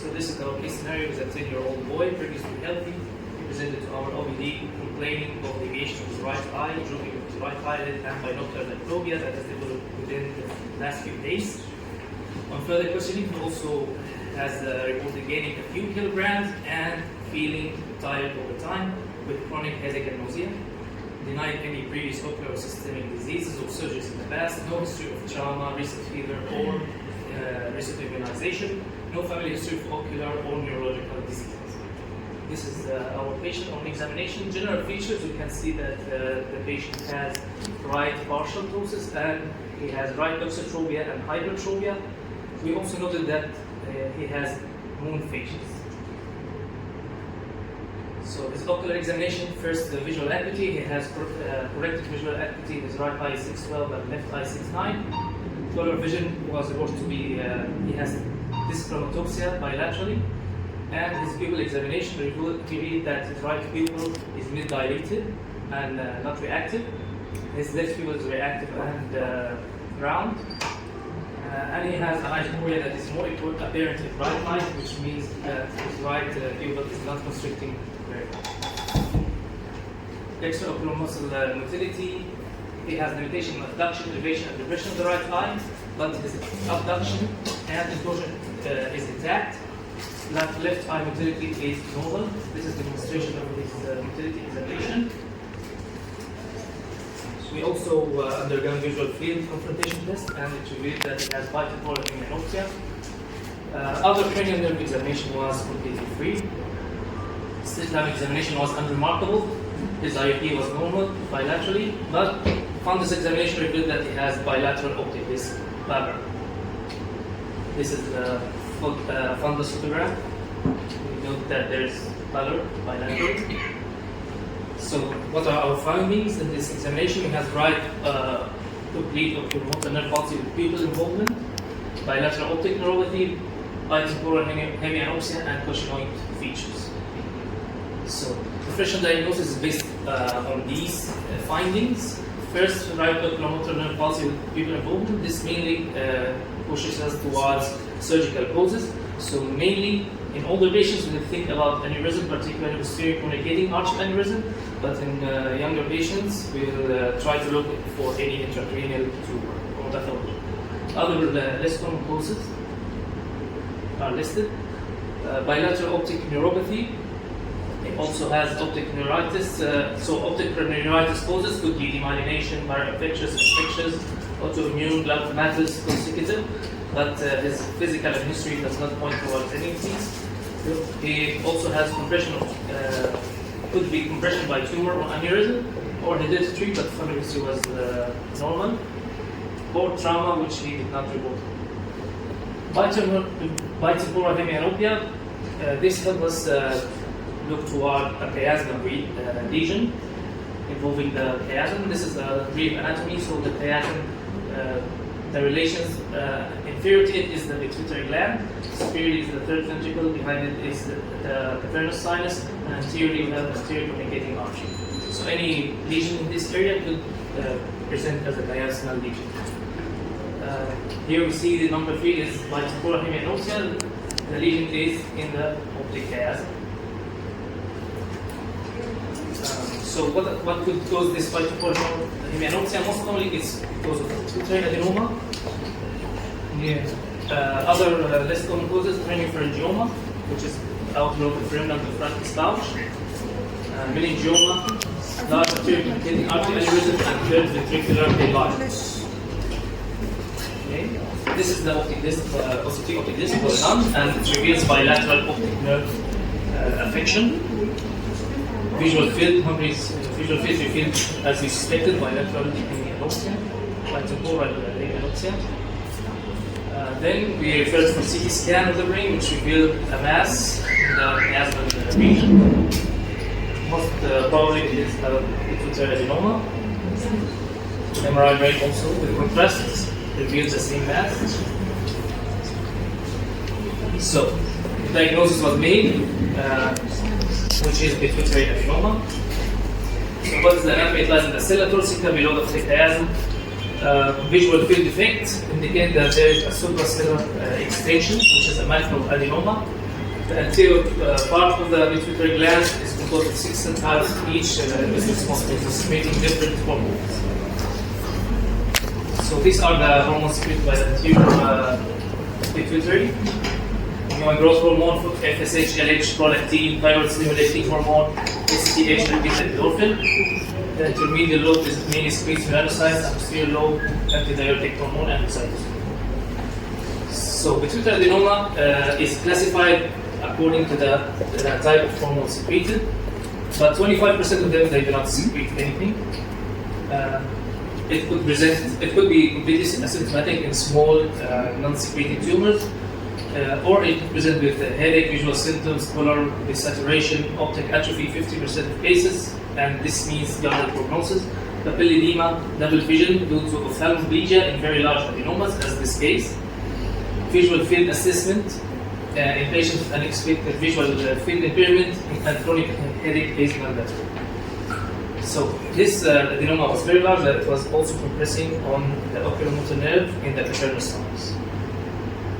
So this is our case scenario with a 10-year-old boy, previously healthy. He presented to our OBD complaining of deviation of his right eye, drooping of his right eyelid, and binocular diplopia that has developed within the last few days. On further questioning, he also has reported gaining a few kilograms and feeling tired all the time with chronic headache and nausea. Denied any previous ocular or systemic diseases or surgeries in the past, no history of trauma, recent fever, or recent immunization, no family history of ocular or neurological diseases. This is our patient on examination. General features, you can see that the patient has right partial ptosis and he has right doxotropia and hypertropia. We also noted that he has moon phases. So his ocular examination, first the visual acuity. He has corrected visual acuity in his right eye 612 and left eye 69. Color vision was reported to be, he has dyschromatopsia bilaterally. And his pupil examination revealed that his right pupil is mid-dilated and not reactive. His left pupil is reactive and round. And he has an isoporia that is more apparent in bright light, which means that his right pupil is not constricting very well. Extraocular muscle motility. He has limitation in abduction, elevation, and depression of the right eye, but his abduction and inclusion is intact. Left eye motility is normal. This is demonstration of his motility examination. We also undergone visual field confrontation test, and it revealed that he has bitemporal hemianopsia. Other cranial nerve examination was completely free. Slit lamp examination was unremarkable. His IOP was normal bilaterally, but fundus examination revealed that he has bilateral optic disc pallor. This is the fundus photograph. We note that there is pallor bilaterally. So, what are our findings in this examination? He has right complete oculomotor nerve palsy with pupil involvement, bilateral optic neuropathy, bitemporal hemianopsia, and cushingoid features. So, differential diagnosis is based on these findings. First, right oculomotor nerve palsy with pupil involvement. This mainly pushes us towards surgical causes. So, mainly in older patients, we think about aneurysm, particularly posterior communicating arch aneurysm. But in younger patients, we will try to look for any intracranial tumor or pathology. Other less common causes are listed. Bilateral optic neuropathy. It also has optic neuritis. So optic neuritis causes could be demyelination, viral infectious, autoimmune, glaucomatous, consecutive. But his physical and history does not point towards any of these. He also has compression of could be compression by tumor or aneurysm, or hereditary, but family history was normal, or trauma, which he did not report. Bitemporal hemianopia. This helps us look toward a chiasma lesion involving the chiasm. This is a brief anatomy. So the chiasm, the relations inferior to it is the pituitary gland, superior is the third ventricle, behind it is the cavernous sinus, and anteriorly we have the posterior communicating artery. So any lesion in this area could present as a chiasmal lesion. Here we see the number 3 is bitemporal hemianopsia. The lesion is in the optic chiasm. So what could cause this bitemporal hemianopsia? Most commonly it's because of pituitary adenoma. Other less common causes, craniopharyngioma, which is outgrowth of remnant of frontis pouch, meningioma, large arterial communicating artery aneurysm, and third ventricular enlargement. Okay. This is the optic disc, positive optic disc was done, and it reveals bilateral optic nerve affection. Visual field, Humphrey's visual field revealed, as we suspected, bilateral hemianopsia, bitemporal hemianopsia. Then we referred for CT scan of the brain, which revealed a mass in the chiasmal region. Most probably it is pituitary adenoma. MRI brain also with contrast reveals the same mass. So, the diagnosis was made, which is pituitary adenoma. So, what is the anatomy? It lies in the sella turcica below the chiasm. Visual field defect indicate that there is a supracellular extension, which is a macro adenoma. The anterior part of the pituitary gland is composed of 6 centrales, each is responsible for secreting different hormones. So these are the hormones secreted by the anterior pituitary. Growth hormone, FSH, LH, prolactin, thyroid stimulating hormone, STH, and beta-endorphin. The intermediate lobe is mainly secretes melanocytes, and posterior lobe, antidiuretic hormone, and cytosine. So pituitary adenoma is classified according to the type of hormone secreted, but 25% of them they do not secrete anything. It could be completely asymptomatic in small non-secreting tumors, or it could present with headache, visual symptoms, color desaturation, optic atrophy, 50% of cases, and this means younger prognosis. Papilledema, double vision due to ophthalmoplegia in very large adenomas, as this case. Visual field assessment in patients with unexpected visual field impairment and chronic headache is mandatory. So this adenoma was very large that it was also compressing on the oculomotor nerve in the paternal sinus,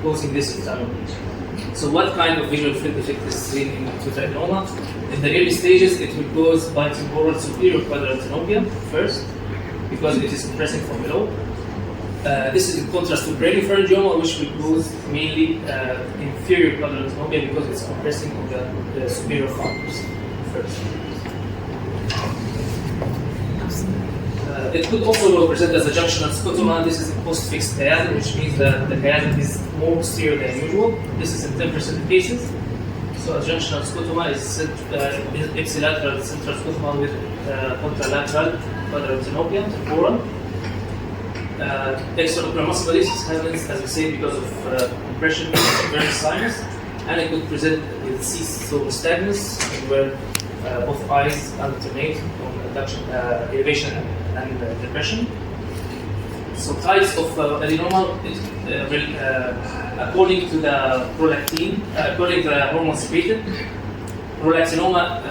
causing this ophthalmoplegia. So what kind of visual field defect is seen in pituitary adenoma? In the early stages, it will cause bitemporal superior quadrantenopia first, because it is compressing from below. This is in contrast to bradypharyngioma, which will cause mainly inferior quadrantenopia because it's compressing on the superior fibers first. It could also present as a junctional scotoma. This is a post-fixed chiasm, which means that the chiasm is more posterior than usual. This is in 10% of cases. So a junctional scotoma is ipsilateral central scotoma with contralateral quadrantenopia, temporal. Extraocular muscle varices happens, as we say, because of compression of the very sinus, and it could present with cystostagnus, where both eyes alternate on adduction, elevation and depression. So types of adenoma, according to the prolactin, according to the hormone secreted, prolactinoma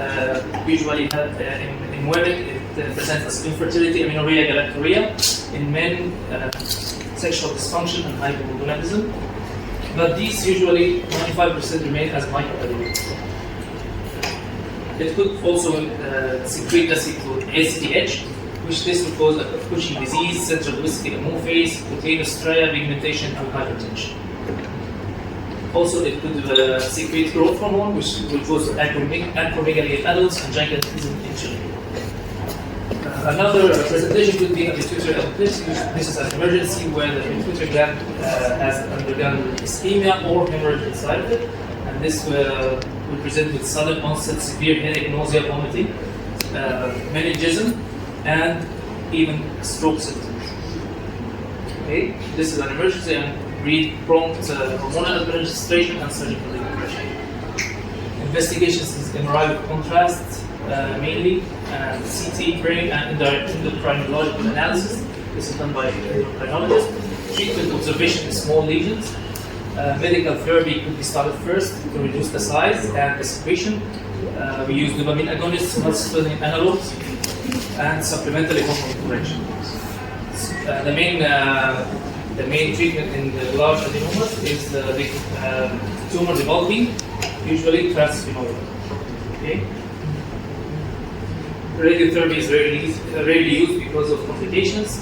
usually in women it presents as infertility, amenorrhea, galactorrhea. In men, sexual dysfunction and hypogonadism. But these usually 95% remain as microadenoma. It could also secrete STH, which this will cause a Cushing disease, central twisting amorphase, cutaneous striae, pigmentation, and hypertension. Also, it could secrete growth hormone, which will cause acromegaly in adults and gigantism in children. Another presentation could be a pituitary alopecia. This is an emergency where the pituitary gland has undergone ischemia or hemorrhage inside of it, and this will present with sudden onset severe headache, nausea, vomiting, meningism, and even stroke symptoms. Okay, this is an emergency and prompt hormonal administration and surgical intervention. Investigations is MRI with contrast mainly, and CT, brain, and endocrinological analysis. This is done by endocrinologists. Treatment observation in small lesions. Medical therapy could be started first to reduce the size and the secretion. We use dopamine agonists, muscarinic analogs, and supplementary hormone correction. The main treatment in the large adenomas is the tumor debulking, usually transphemoral. Okay. Radiotherapy is rarely used because of complications.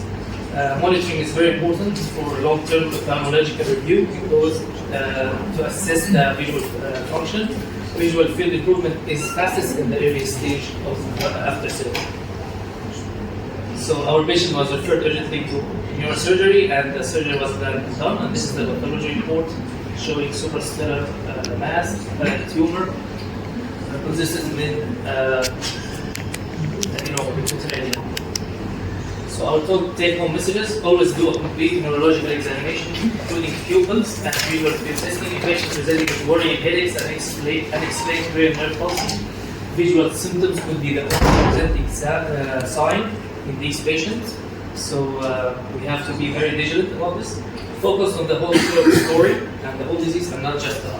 Monitoring is very important for long-term ophthalmological review because to assess the visual function. Visual field improvement is fastest in the early stage of after surgery. So our patient was referred urgently to neurosurgery, and the surgery was done. And this is the pathology report showing suprastellar mass, tumor, consistent with So our take-home messages: always do a complete neurological examination, including pupils and visual field testing in patients presenting with worrying headaches and unexplained cranial nerve pulsing. Visual symptoms could be the presenting sign in these patients. So we have to be very vigilant about this. Focus on the whole story and the whole disease, and not just the